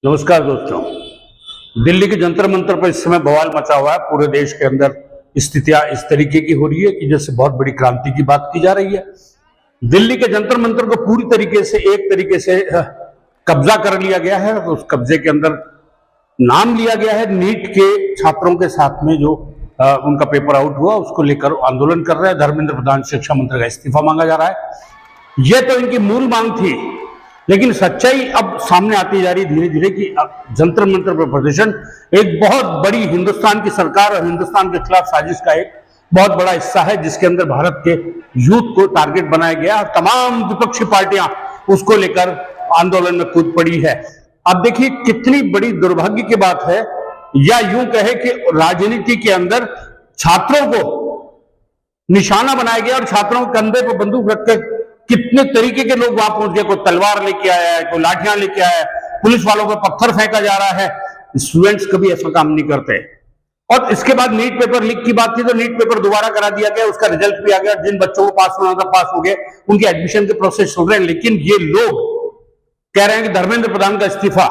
नमस्कार दोस्तों। दिल्ली के जंतर मंतर पर इस समय बवाल मचा हुआ है। पूरे देश के अंदर स्थितियां इस तरीके की हो रही है कि जैसे बहुत बड़ी क्रांति की बात की जा रही है। दिल्ली के जंतर मंतर को पूरी तरीके से कब्जा कर लिया गया है। उस कब्जे के अंदर नाम लिया गया है नीट के छात्रों के साथ में जो उनका पेपर आउट हुआ, उसको लेकर आंदोलन कर रहे हैं। धर्मेंद्र प्रधान शिक्षा मंत्री का इस्तीफा मांगा जा रहा है। यह तो इनकी मूल मांग थी, लेकिन सच्चाई अब सामने आती जा रही है धीरे धीरे कि जंतर मंतर पर प्रदर्शन एक बहुत बड़ी हिंदुस्तान की सरकार और हिंदुस्तान के खिलाफ साजिश का एक बहुत बड़ा हिस्सा है, जिसके अंदर भारत के यूथ को टारगेट बनाया गया और तमाम विपक्षी पार्टियां उसको लेकर आंदोलन में कूद पड़ी है। अब देखिए कितनी बड़ी दुर्भाग्य की बात है, या यूं कहे कि राजनीति के अंदर छात्रों को निशाना बनाया गया और छात्रों के कंधे पर बंदूक रखकर कितने तरीके के लोग वहां पहुंच गए। कोई तलवार लेके आया है, कोई लाठियां लेके आया है, पुलिस वालों पर पत्थर फेंका जा रहा है। स्टूडेंट्स कभी ऐसा काम नहीं करते। और इसके बाद नीट पेपर लीक की बात थी तो नीट पेपर दोबारा करा दिया गया, उसका रिजल्ट भी आ गया। जिन बच्चों को पास होना था पास हो गए, उनके एडमिशन के प्रोसेस चल रहे हैं। लेकिन ये लोग कह रहे हैं कि धर्मेंद्र प्रधान का इस्तीफा।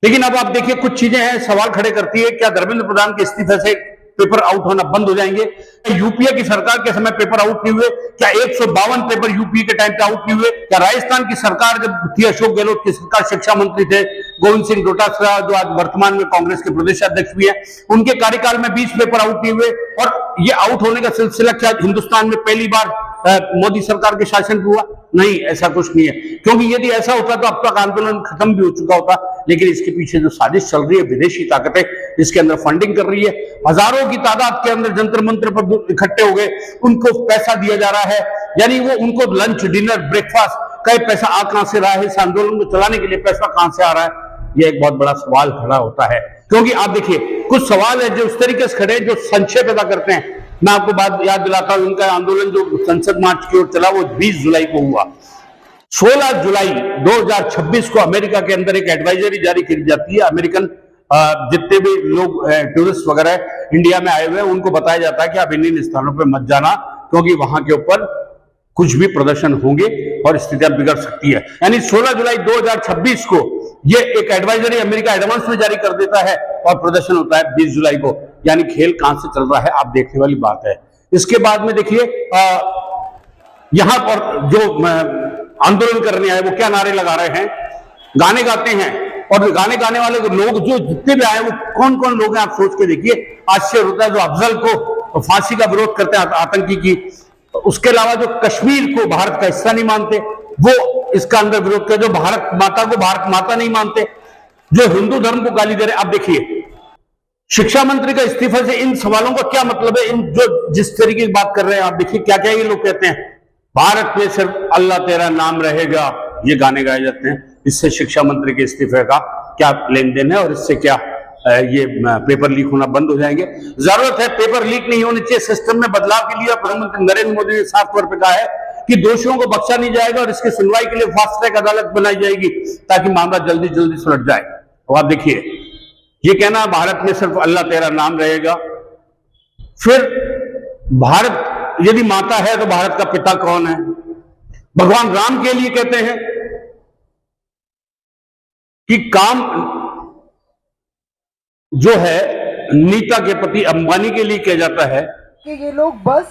लेकिन अब आप देखिए कुछ चीजें हैं सवाल खड़े करती है। क्या धर्मेंद्र प्रधान के इस्तीफे से पेपर आउट होना बंद हो जाएंगे? यूपीए की सरकार के समय पेपर आउट नहीं हुए? क्या 152 पेपर यूपीए के टाइम पे आउट नहीं हुए? क्या राजस्थान की सरकार जब थी, अशोक गहलोत की सरकार, शिक्षा मंत्री थे गोविंद सिंह डोटासरा, जो आज वर्तमान में कांग्रेस के प्रदेश अध्यक्ष भी है, उनके कार्यकाल में 20 पेपर आउट नहीं हुए? और ये आउट होने का सिलसिला क्या हिंदुस्तान में पहली बार मोदी सरकार के शासन में हुआ? नहीं, ऐसा कुछ नहीं है। क्योंकि यदि ऐसा होता तो अब तक आंदोलन खत्म भी हो चुका होता। लेकिन इसके पीछे जो साजिश चल रही है, विदेशी ताकतें इसके अंदर फंडिंग कर रही है। हजारों की तादाद के अंदर जंतर मंत्र पर इकट्ठे हो गए, उनको पैसा दिया जा रहा है। यानी वो उनको लंच, डिनर, ब्रेकफास्ट का पैसा आ कहां से रहा है? इस आंदोलन को चलाने के लिए पैसा कहां से आ रहा है? यह एक बहुत बड़ा सवाल खड़ा होता है। क्योंकि आप देखिए कुछ सवाल है जो इस तरीके से खड़े हैं जो संशय पैदा करते हैं। मैं आपको बात याद दिलाता हूं, उनका आंदोलन जो संसद मार्च की ओर चला वो 20 जुलाई को हुआ। 16 जुलाई 2026 को अमेरिका के अंदर एक एडवाइजरी जारी की जाती है। अमेरिकन जितने भी लोग टूरिस्ट वगैरह इंडिया में आए हुए हैं, उनको बताया जाता है कि आप इन स्थानों पर मत जाना, क्योंकि वहां के ऊपर कुछ भी प्रदर्शन होंगे और स्थितियां बिगड़ सकती है। यानी 16 जुलाई 2026 को ये एक एडवाइजरी अमेरिका एडवांस में जारी कर देता है और प्रदर्शन होता है 20 जुलाई को। यानी खेल कहां से चल रहा है आप देखने वाली बात है। इसके बाद में देखिए यहां पर जो आंदोलन करने आए वो क्या नारे लगा रहे हैं, गाने गाते हैं। और गाने गाने वाले लोग जो जितने भी आए वो कौन कौन लोग हैं आप सोच के देखिए। आश्चर्य होता है। जो अफजल को फांसी का विरोध करते हैं आतंकी की, उसके अलावा जो कश्मीर को भारत का हिस्सा नहीं मानते वो इसका अंदर विरोध करते, जो भारत माता को भारत माता नहीं मानते, जो हिंदू धर्म को गाली दे रहे। आप देखिए शिक्षा मंत्री का इस्तीफा से इन सवालों का क्या मतलब है? इन जो जिस तरीके की बात कर रहे हैं आप देखिए क्या क्या ये लोग कहते हैं। भारत में सिर्फ अल्लाह तेरा नाम रहेगा, ये गाने गाए जाते हैं। इससे शिक्षा मंत्री के इस्तीफे का क्या लेन देन है और इससे क्या ये पेपर लीक होना बंद हो जाएंगे? जरूरत है पेपर लीक नहीं होनी चाहिए। सिस्टम में बदलाव के लिए प्रधानमंत्री नरेंद्र मोदी ने साफ तौर पर कहा है कि दोषियों को बख्शा नहीं जाएगा और इसकी सुनवाई के लिए फास्ट ट्रैक अदालत बनाई जाएगी ताकि मामला जल्दी जल्दी सुलझ जाए। तो आप देखिए ये कहना भारत में सिर्फ अल्लाह तेरा नाम रहेगा, फिर भारत यदि माता है तो भारत का पिता कौन है? भगवान राम के लिए कहते हैं कि काम जो है नीता के पति अंबानी के लिए किया जाता है कि ये लोग बस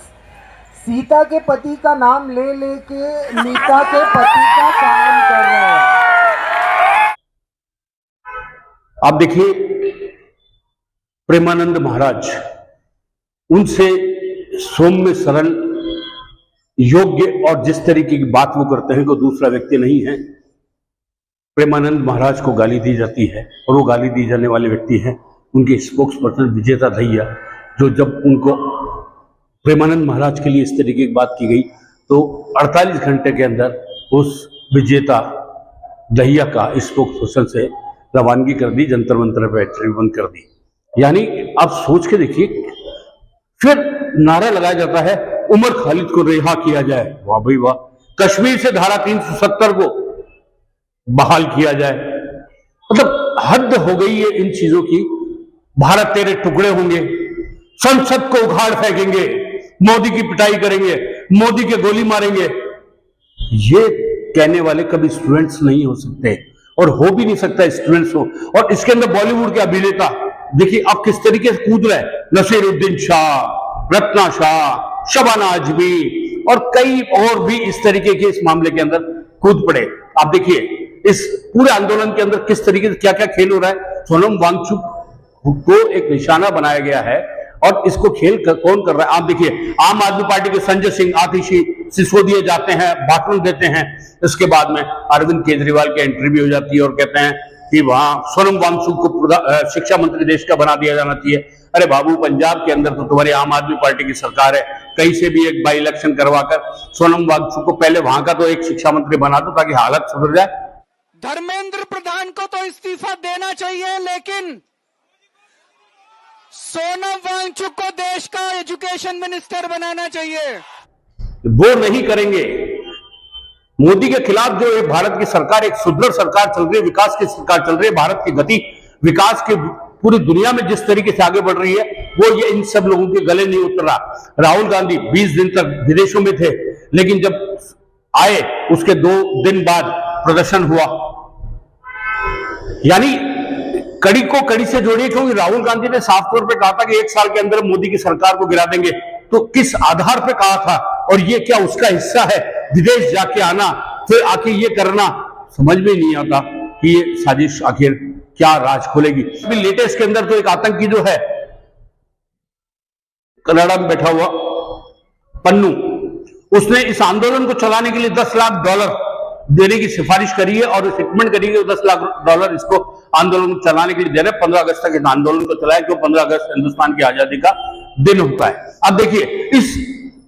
सीता के पति का नाम ले लेके नीता के पति का काम कर रहे हैं। आप देखिए प्रेमानंद महाराज, उनसे सौम्य, सरल, योग्य और जिस तरीके की बात वो करते हैं कोई दूसरा व्यक्ति नहीं है। प्रेमानंद महाराज को गाली दी जाती है और वो गाली दी जाने वाले व्यक्ति हैं उनके स्पोक्स पर्सन विजेता दहिया, जो जब उनको प्रेमानंद महाराज के लिए इस तरीके की बात की गई तो 48 घंटे के अंदर उस विजेता दहिया का स्पोक्स पर्सन से रवानगी कर दी, जंतर मंतर पर एंट्री बंद कर दी। यानी आप सोच के देखिए। फिर नारा लगाया जाता है उमर खालिद को रिहा किया जाए। वाह भाई वाह। कश्मीर से धारा 370 को बहाल किया जाए। मतलब हद हो गई है इन चीजों की। भारत तेरे टुकड़े होंगे, संसद को उखाड़ फेंकेंगे, मोदी की पिटाई करेंगे, मोदी के गोली मारेंगे। ये कहने वाले कभी स्टूडेंट्स नहीं हो सकते और हो भी नहीं सकता स्टूडेंट्स हो। और इसके अंदर बॉलीवुड के अभिनेता देखिए अब किस तरीके से कूद रहे हैं, नसीरुद्दीन शाह, रत्ना शाह, शबाना आजमी और कई और भी इस तरीके के इस मामले के अंदर कूद पड़े। आप देखिए इस पूरे आंदोलन के अंदर किस तरीके से क्या क्या खेल हो रहा है। सोनम वांगचुक को एक निशाना बनाया गया है और इसको खेल कौन कर रहा है। आप देखिए आम आदमी पार्टी के संजय सिंह आतिशी सिसोदिया जाते हैं, भाषण देते हैं, इसके बाद में अरविंद केजरीवाल की एंट्री भी हो जाती है और कहते हैं कि वहां सोनम वांगचुक को शिक्षा मंत्री देश का बना दिया जाना चाहिए। अरे बाबू, पंजाब के अंदर तो तुम्हारी आम आदमी पार्टी की सरकार है, कहीं से भी एक बाई इलेक्शन करवाकर सोनम वांगचुक को पहले वहां का तो एक शिक्षा मंत्री बना दो ताकि हालत सुधर जाए। धर्मेंद्र प्रधान को तो इस्तीफा देना चाहिए, लेकिन सोनम वांगचुक को देश का एजुकेशन मिनिस्टर बनाना चाहिए। वो नहीं करेंगे। मोदी के खिलाफ जो भारत की सरकार एक सुदृढ़ सरकार चल रही है, विकास की सरकार चल रही है, भारत की गति विकास की पूरी दुनिया में जिस तरीके से आगे बढ़ रही है वो ये इन सब लोगों के गले नहीं उतर रहा। राहुल गांधी 20 दिन तक विदेशों में थे, लेकिन जब आए उसके 2 दिन बाद प्रदर्शन हुआ। यानी कड़ी को कड़ी से जोड़िए, क्योंकि राहुल गांधी ने साफ तौर पे कहा था कि 1 साल के अंदर मोदी की सरकार को गिरा देंगे। तो किस आधार पे कहा था और ये क्या उसका हिस्सा है? विदेश जाके आना फिर आके ये करना, समझ में नहीं आता कि ये साजिश आखिर क्या राज खोलेगी। अभी लेटेस्ट के अंदर तो एक आतंकी जो है कनाडा में बैठा हुआ पन्नू, उसने इस आंदोलन को चलाने के लिए $10 लाख देने की सिफारिश करी है और रिकमेंड करी है $10 लाख इसको आंदोलन को चलाने के लिए दे रहे। 15 अगस्त तक इस आंदोलन को चलाए, क्यों 15 अगस्त हिंदुस्तान की आजादी का दिन होता है। अब देखिए इस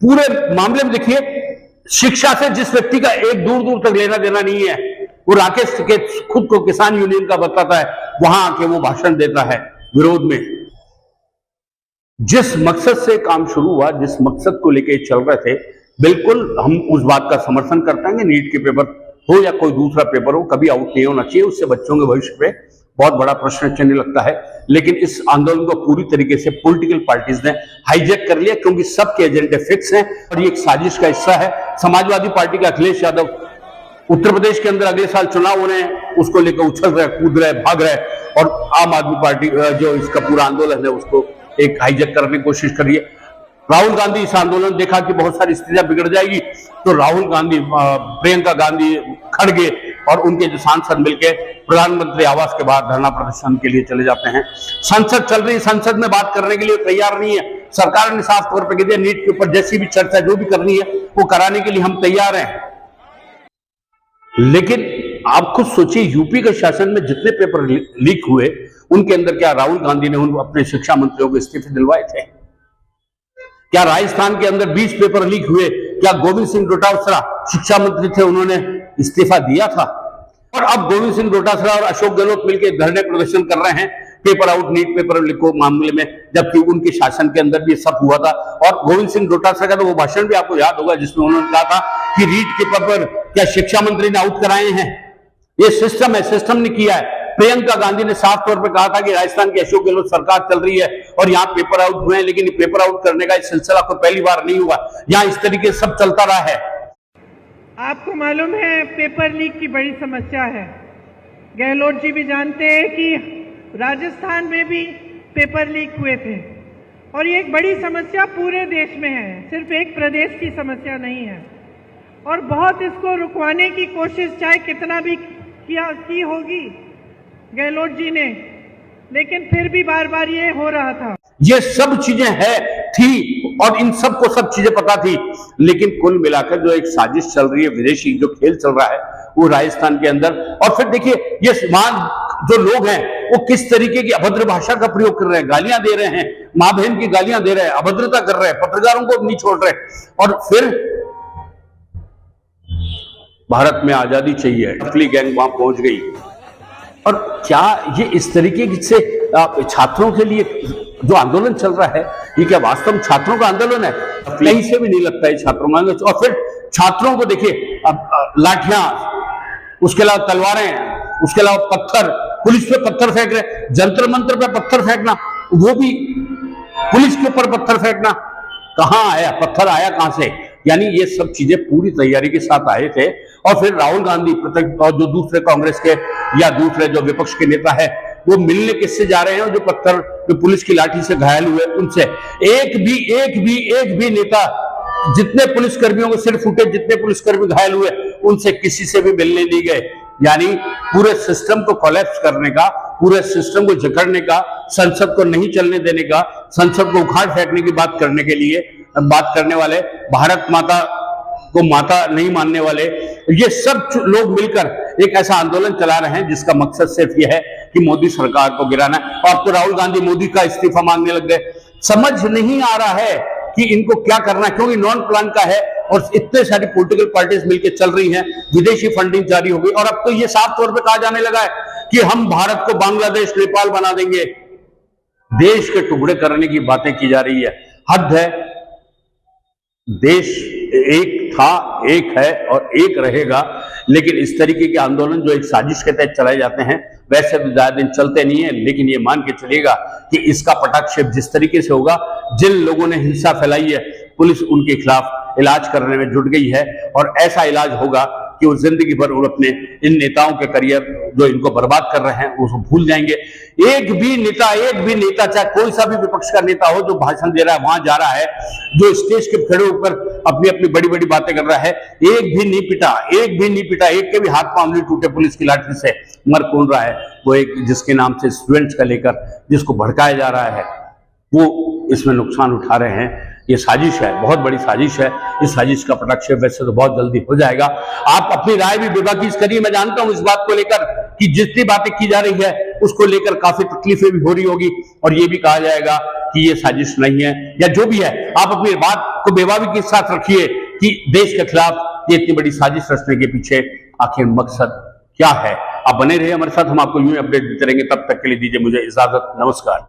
पूरे मामले में देखिए शिक्षा से जिस व्यक्ति का एक दूर दूर तक लेना देना नहीं है, वो राकेश के खुद को किसान यूनियन का बताता है, वहां आके वो भाषण देता है विरोध में। जिस मकसद से काम शुरू हुआ, जिस मकसद को लेके चल रहे थे, बिल्कुल हम उस बात का समर्थन करते हैं कि नीट के पेपर हो या कोई दूसरा पेपर हो, कभी आउट नहीं होना चाहिए। उससे बच्चों के भविष्य पे बहुत बड़ा प्रश्न चिन्ह लगता है। लेकिन इस आंदोलन को पूरी तरीके से पॉलिटिकल पार्टीज ने हाईजैक कर लिया, क्योंकि सबके एजेंडे फिक्स हैं और ये एक साजिश का हिस्सा है। समाजवादी पार्टी के अखिलेश यादव उत्तर प्रदेश के अंदर अगले साल चुनाव होने हैं, उसको लेकर उछल रहे, कूद रहे, भाग रहे, और आम आदमी पार्टी जो इसका पूरा आंदोलन है उसको एक हाईजैक करने की कोशिश कर रही है। राहुल गांधी इस आंदोलन देखा कि बहुत सारी स्थितियां बिगड़ जाएगी, तो राहुल गांधी, प्रियंका गांधी, खड़गे और उनके जो सांसद मिलकर प्रधानमंत्री आवास के बाहर धरना प्रदर्शन के लिए चले जाते हैं। संसद चल रही है, संसद में बात करने के लिए तैयार नहीं है। सरकार ने साफ तौर पर कह दिया नीट के ऊपर जैसी भी चर्चा जो भी करनी है वो कराने के लिए हम तैयार हैं। लेकिन आप खुद सोचिए, यूपी के शासन में जितने पेपर लीक हुए उनके अंदर क्या राहुल गांधी ने उन अपने शिक्षा मंत्रियों को इस्तीफे दिलवाए थे? क्या राजस्थान के अंदर 20 पेपर लीक हुए, क्या गोविंद सिंह डोटासरा शिक्षा मंत्री थे, उन्होंने इस्तीफा दिया था? और अब गोविंद सिंह डोटासरा और अशोक गहलोत मिलकर धरने प्रदर्शन कर रहे हैं paper out, NEET paper leak मामले में, जबकि उनके शासन के अंदर भी सब हुआ था। और गोविंद सिंह डोटासरा का तो वो भाषण भी आपको याद होगा जिसमें उन्होंने कहा था कि नीट के पेपर क्या शिक्षा मंत्री ने आउट कराए हैं? ये सिस्टम है, सिस्टम ने किया है। प्रियंका गांधी ने साफ तौर पर कहा था कि राजस्थान की अशोक गहलोत सरकार चल रही है और यहाँ पेपर आउट हुए हैं, लेकिन पेपर आउट करने का सिलसिला कोई पहली बार नहीं हुआ, यहाँ इस तरीके से सब चलता रहा है। आपको मालूम है पेपर लीक की बड़ी समस्या है। गहलोत जी भी जानते हैं कि राजस्थान में भी पेपर लीक हुए थे और ये एक बड़ी समस्या पूरे देश में है, सिर्फ एक प्रदेश की समस्या नहीं है। और बहुत इसको रुकवाने की कोशिश चाहे कितना भी की होगी गहलोत जी ने, लेकिन फिर भी बार बार ये हो रहा था। ये सब चीजें है थी और इन सबको सब चीजें पता थी, लेकिन कुल मिलाकर जो एक साजिश चल रही है, विदेशी जो खेल चल रहा है वो राजस्थान के अंदर। और फिर देखिए ये जो लोग हैं वो किस तरीके की अभद्र भाषा का प्रयोग कर रहे हैं, गालियां दे रहे हैं, मां बहन की गालियां दे रहे हैं, अभद्रता कर रहे हैं, पत्रकारों को नहीं छोड़ रहे। और फिर भारत में आजादी चाहिए, टकली गैंग वहां पहुंच गई। और क्या ये इस तरीके से छात्रों के लिए जो आंदोलन चल रहा है, ये क्या वास्तव में छात्रों का आंदोलन है? कहीं से भी नहीं लगता है छात्रों का। और फिर छात्रों को देखिए लाठियां, उसके अलावा तलवारें, उसके अलावा पत्थर, पुलिस पे पत्थर फेंक रहे, जंतर मंतर पे पत्थर फेंकना, वो भी पुलिस के ऊपर पत्थर फेंकना, कहां आया पत्थर, आया कहां से? यानी ये सब चीजें पूरी तैयारी के साथ आए थे और फिर राहुल गांधी और जो दूसरे कांग्रेस के या दूसरे जो विपक्ष के नेता है वो मिलने किससे जा रहे हैं, और जो पुलिस की लाठी से घायल हुए उनसे। एक भी नेता, जितने पुलिसकर्मियों को सिर फूटे, जितने पुलिसकर्मी घायल हुए, उनसे किसी से भी मिलने नहीं गए। यानी पूरे सिस्टम को कोलैप्स करने का, पूरे सिस्टम को जकड़ने का, संसद को नहीं चलने देने का, संसद को उखाड़ फेंकने की बात करने के लिए बात करने वाले, भारत माता को माता नहीं मानने वाले, ये सब लोग मिलकर एक ऐसा आंदोलन चला रहे हैं जिसका मकसद सिर्फ यह है कि मोदी सरकार को गिराना। और तो राहुल गांधी मोदी का इस्तीफा मांगने लग गए। समझ नहीं आ रहा है कि इनको क्या करना है, क्योंकि नॉन प्लान का है और इतने सारी पॉलिटिकल पार्टीज मिलकर चल रही हैं, विदेशी फंडिंग जारी हो गई और अब तो ये साफ तौर पे कहा जाने लगा है कि हम भारत को बांग्लादेश, नेपाल बना देंगे। देश के टुकड़े करने की बातें की जा रही है, हद है। देश एक था, एक है और एक रहेगा, लेकिन इस तरीके के आंदोलन जो एक साजिश के तहत चलाए जाते हैं वैसे तो ज्यादा दिन चलते नहीं है, लेकिन ये मान के चलिएगा कि इसका पटाक्षेप जिस तरीके से होगा, जिन लोगों ने हिंसा फैलाई है, पुलिस उनके खिलाफ इलाज करने में जुट गई है और ऐसा इलाज होगा कि वो जिंदगी भर वो अपने इन नेताओं के करियर जो इनको बर्बाद कर रहे हैं उसको भूल जाएंगे। एक भी नेता चाहे कोई सा भी विपक्ष का नेता हो जो भाषण दे रहा है, वहां जा रहा है, जो स्टेज के खड़े होकर अपनी अपनी बड़ी बड़ी बातें कर रहा है, एक भी नहीं पिटा, एक के भी हाथ पांव नहीं टूटे पुलिस की लाठी से, मर कौन रहा है? वो एक जिसके नाम से स्टूडेंट्स का लेकर जिसको भड़काया जा रहा है, वो इसमें नुकसान उठा रहे हैं। ये साजिश है, बहुत बड़ी साजिश है। इस साजिश का पटाक्षेप वैसे तो बहुत जल्दी हो जाएगा। आप अपनी राय भी बेबाकीज करिए। मैं जानता हूं इस बात को लेकर कि जितनी बातें की जा रही है उसको लेकर काफी तकलीफें भी हो रही होगी और ये भी कहा जाएगा कि ये साजिश नहीं है या जो भी है। आप अपनी बात को बेबाकी के साथ रखिए कि देश के खिलाफ ये इतनी बड़ी साजिश रचने के पीछे आखिर मकसद क्या है। आप बने रहिए हमारे साथ, हम आपको यूं अपडेट देते रहेंगे। तब तक के लिए दीजिए मुझे इजाजत। नमस्कार।